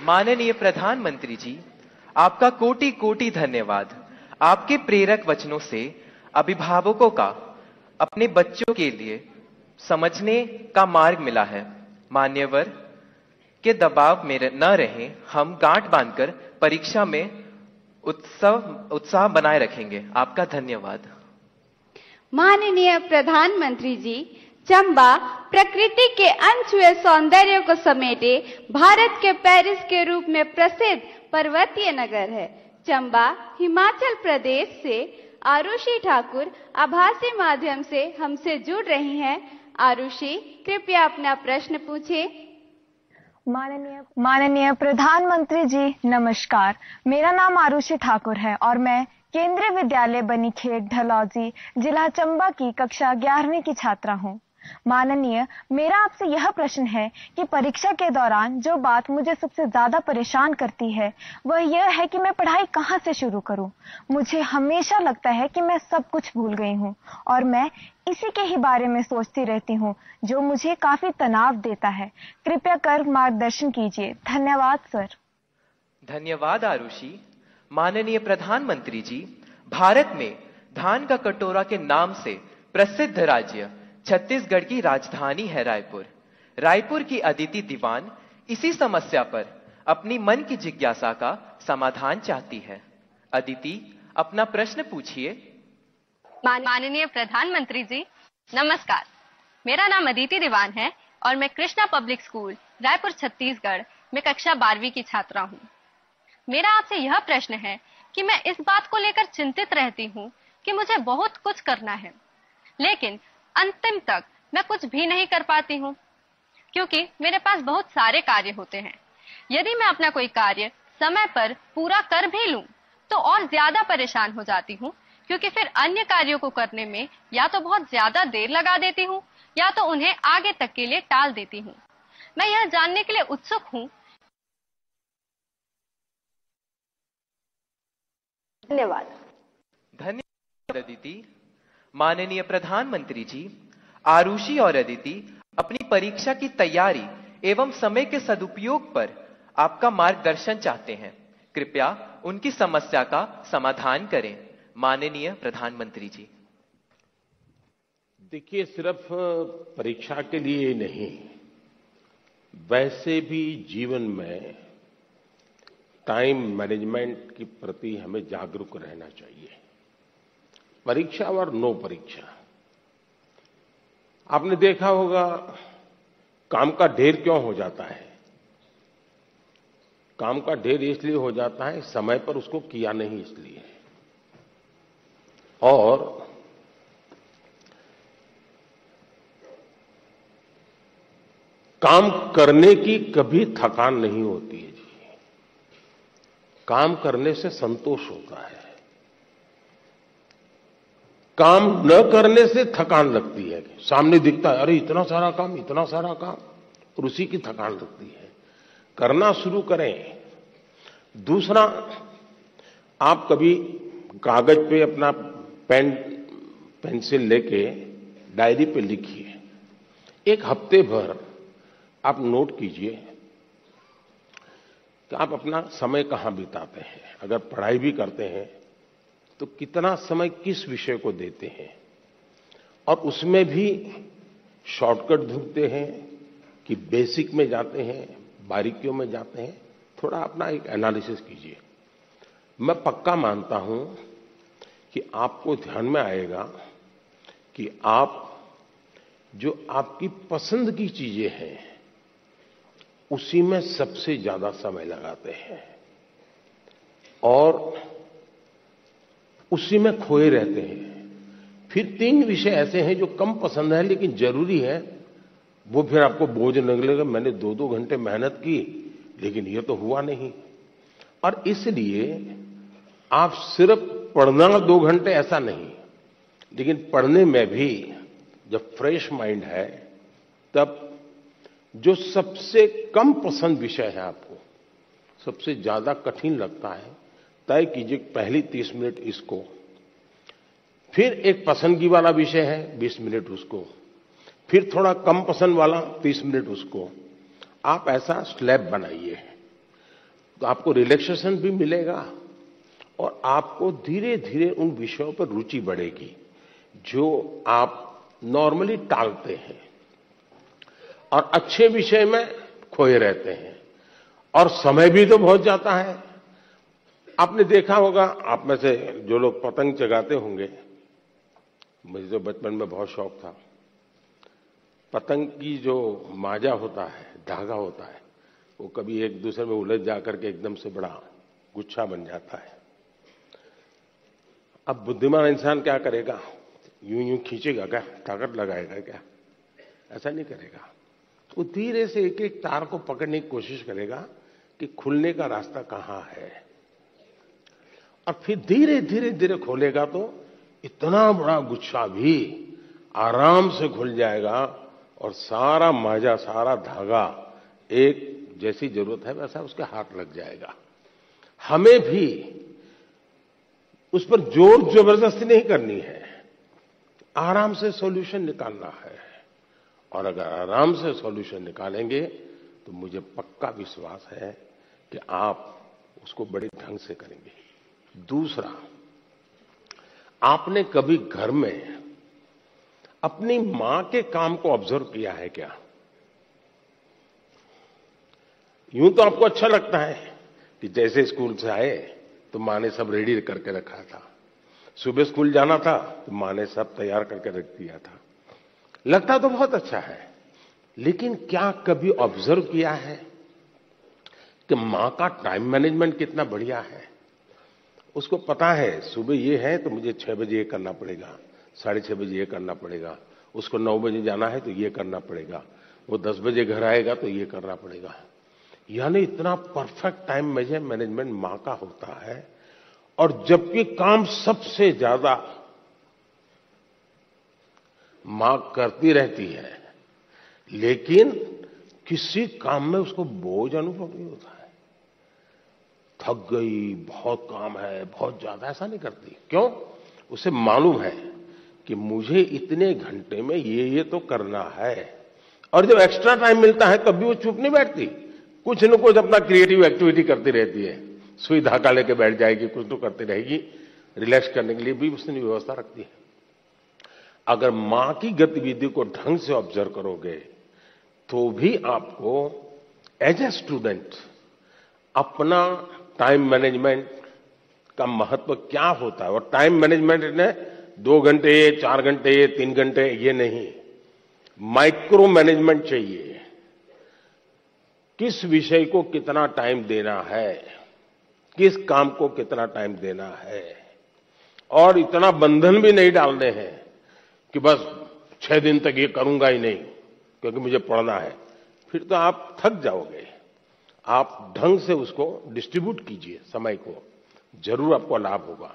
माननीय प्रधानमंत्री जी, आपका कोटि कोटि धन्यवाद। आपके प्रेरक वचनों से अभिभावकों का अपने बच्चों के लिए समझने का मार्ग मिला है। मान्यवर के दबाव में न रहें, हम गांठ बांधकर परीक्षा में उत्साह बनाए रखेंगे। आपका धन्यवाद। माननीय प्रधानमंत्री जी, चंबा प्रकृति के अनछुए सौंदर्य को समेटे भारत के पेरिस के रूप में प्रसिद्ध पर्वतीय नगर है। चंबा हिमाचल प्रदेश से आरुषि ठाकुर आभासी माध्यम से हमसे जुड़ रही हैं। आरुषि, कृपया अपना प्रश्न पूछे। माननीय प्रधानमंत्री जी, नमस्कार। मेरा नाम आरुषि ठाकुर है और मैं केंद्रीय विद्यालय बनीखेत ढलौजी, जिला चंबा की कक्षा 11वीं की छात्रा हूँ। माननीय, मेरा आपसे यह प्रश्न है कि परीक्षा के दौरान जो बात मुझे सबसे ज्यादा परेशान करती है वह यह है कि मैं पढ़ाई कहाँ से शुरू करूँ। मुझे हमेशा लगता है कि मैं सब कुछ भूल गई हूँ और मैं इसी के ही बारे में सोचती रहती हूँ, जो मुझे काफी तनाव देता है। कृपया कर मार्गदर्शन कीजिए। धन्यवाद सर। धन्यवाद आरुषि। माननीय प्रधानमंत्री जी, भारत में धान का कटोरा के नाम से प्रसिद्ध राज्य छत्तीसगढ़ की राजधानी है रायपुर। रायपुर की अदिति दीवान इसी समस्या पर अपनी मन की जिज्ञासा का समाधान चाहती है। अदिति, अपना प्रश्न पूछिए। माननीय प्रधानमंत्री जी, नमस्कार। मेरा नाम अदिति दीवान है और मैं कृष्णा पब्लिक स्कूल रायपुर छत्तीसगढ़ में कक्षा 12वीं की छात्रा हूँ। मेरा आपसे यह प्रश्न है कि मैं इस बात को लेकर चिंतित रहती हूँ कि मुझे बहुत कुछ करना है, लेकिन अंतिम तक मैं कुछ भी नहीं कर पाती हूँ, क्योंकि मेरे पास बहुत सारे कार्य होते हैं। यदि मैं अपना कोई कार्य समय पर पूरा कर भी लूं, तो और ज्यादा परेशान हो जाती हूँ, क्योंकि फिर अन्य कार्यों को करने में या तो बहुत ज्यादा देर लगा देती हूँ या तो उन्हें आगे तक के लिए टाल देती हूँ। मैं यह जानने के लिए उत्सुक हूँ। धन्यवाद। धन्यवाद अदिति। माननीय प्रधानमंत्री जी, आरुषि और अदिति अपनी परीक्षा की तैयारी एवं समय के सदुपयोग पर आपका मार्गदर्शन चाहते हैं। कृपया उनकी समस्या का समाधान करें। माननीय प्रधानमंत्री जी। देखिए, सिर्फ परीक्षा के लिए नहीं, वैसे भी जीवन में टाइम मैनेजमेंट के प्रति हमें जागरूक रहना चाहिए। परीक्षा और नो परीक्षा, आपने देखा होगा काम का ढेर क्यों हो जाता है। काम का ढेर इसलिए हो जाता है समय पर उसको किया नहीं इसलिए। और काम करने की कभी थकान नहीं होती है जी। काम करने से संतोष होता है। काम न करने से थकान लगती है। सामने दिखता है, अरे इतना सारा काम, और उसी की थकान लगती है। करना शुरू करें। दूसरा, आप कभी कागज पे अपना पेन पेंसिल लेके डायरी पे लिखिए। एक हफ्ते भर आप नोट कीजिए कि आप अपना समय कहां बिताते हैं। अगर पढ़ाई भी करते हैं तो कितना समय किस विषय को देते हैं, और उसमें भी शॉर्टकट ढूंढते हैं कि बेसिक में जाते हैं, बारीकियों में जाते हैं। थोड़ा अपना एक एनालिसिस कीजिए। मैं पक्का मानता हूं कि आपको ध्यान में आएगा कि आप जो आपकी पसंद की चीजें हैं उसी में सबसे ज्यादा समय लगाते हैं और उसी में खोए रहते हैं। फिर 3 विषय ऐसे हैं जो कम पसंद है लेकिन जरूरी है, वो फिर आपको बोझ लगेगा। मैंने 2-2 घंटे मेहनत की लेकिन ये तो हुआ नहीं। और इसलिए आप सिर्फ पढ़ना 2 घंटे ऐसा नहीं, लेकिन पढ़ने में भी जब फ्रेश माइंड है तब जो सबसे कम पसंद विषय है, आपको सबसे ज्यादा कठिन लगता है, तय कीजिए पहली 30 मिनट इसको, फिर एक पसंदगी वाला विषय है 20 मिनट उसको, फिर थोड़ा कम पसंद वाला 30 मिनट उसको। आप ऐसा स्लैब बनाइए। तो आपको रिलैक्सेशन भी मिलेगा और आपको धीरे धीरे उन विषयों पर रुचि बढ़ेगी जो आप नॉर्मली टालते हैं और अच्छे विषय में खोए रहते हैं। और समय भी तो बहुत जाता है। आपने देखा होगा, आप में से जो लोग पतंग चगाते होंगे, मुझे तो बचपन में बहुत शौक था। पतंग की जो माजा होता है, धागा होता है, वो कभी एक दूसरे में उलझ जाकर के एकदम से बड़ा गुच्छा बन जाता है। अब बुद्धिमान इंसान क्या करेगा? यूं यूं खींचेगा क्या? ताकत लगाएगा क्या? ऐसा नहीं करेगा। वो धीरे से एक एक तार को पकड़ने की कोशिश करेगा कि खुलने का रास्ता कहां है, और फिर धीरे धीरे धीरे खोलेगा तो इतना बड़ा गुच्छा भी आराम से खुल जाएगा और सारा माजा, सारा धागा एक जैसी जरूरत है वैसा उसके हाथ लग जाएगा। हमें भी उस पर जोर जबरदस्ती नहीं करनी है, आराम से सॉल्यूशन निकालना है। और अगर आराम से सॉल्यूशन निकालेंगे तो मुझे पक्का विश्वास है कि आप उसको बड़े ढंग से करेंगे। दूसरा, आपने कभी घर में अपनी मां के काम को ऑब्जर्व किया है क्या? यूं तो आपको अच्छा लगता है कि जैसे स्कूल से आए तो मां ने सब रेडी करके रखा था, सुबह स्कूल जाना था तो मां ने सब तैयार करके रख दिया था। लगता तो बहुत अच्छा है, लेकिन क्या कभी ऑब्जर्व किया है कि मां का टाइम मैनेजमेंट कितना बढ़िया है? उसको पता है सुबह ये है तो मुझे 6 बजे ये करना पड़ेगा, 6:30 बजे ये करना पड़ेगा, उसको 9 बजे जाना है तो ये करना पड़ेगा, वो 10 बजे घर आएगा तो ये करना पड़ेगा। यानी इतना परफेक्ट टाइम मैनेजमेंट मां का होता है। और जबकि काम सबसे ज्यादा मां करती रहती है, लेकिन किसी काम में उसको बोझ अनुभव नहीं होता है। थक गई, बहुत काम है, बहुत ज्यादा, ऐसा नहीं करती। क्यों? उसे मालूम है कि मुझे इतने घंटे में ये तो करना है। और जब एक्स्ट्रा टाइम मिलता है तब भी वो चुप नहीं बैठती, कुछ न कुछ अपना क्रिएटिव एक्टिविटी करती रहती है। सुई धागा लेके बैठ जाएगी, कुछ तो करती रहेगी। रिलैक्स करने के लिए भी उसने व्यवस्था रखती है। अगर मां की गतिविधि को ढंग से ऑब्जर्व करोगे तो भी आपको एज ए स्टूडेंट अपना टाइम मैनेजमेंट का महत्व क्या होता है, और टाइम मैनेजमेंट ने 2 घंटे, 4 घंटे, 3 घंटे ये नहीं, माइक्रो मैनेजमेंट चाहिए। किस विषय को कितना टाइम देना है, किस काम को कितना टाइम देना है, और इतना बंधन भी नहीं डालने हैं कि बस 6 दिन तक ये करूंगा ही नहीं क्योंकि मुझे पढ़ना है। फिर तो आप थक जाओगे। आप ढंग से उसको डिस्ट्रीब्यूट कीजिए समय को, जरूर आपको लाभ होगा।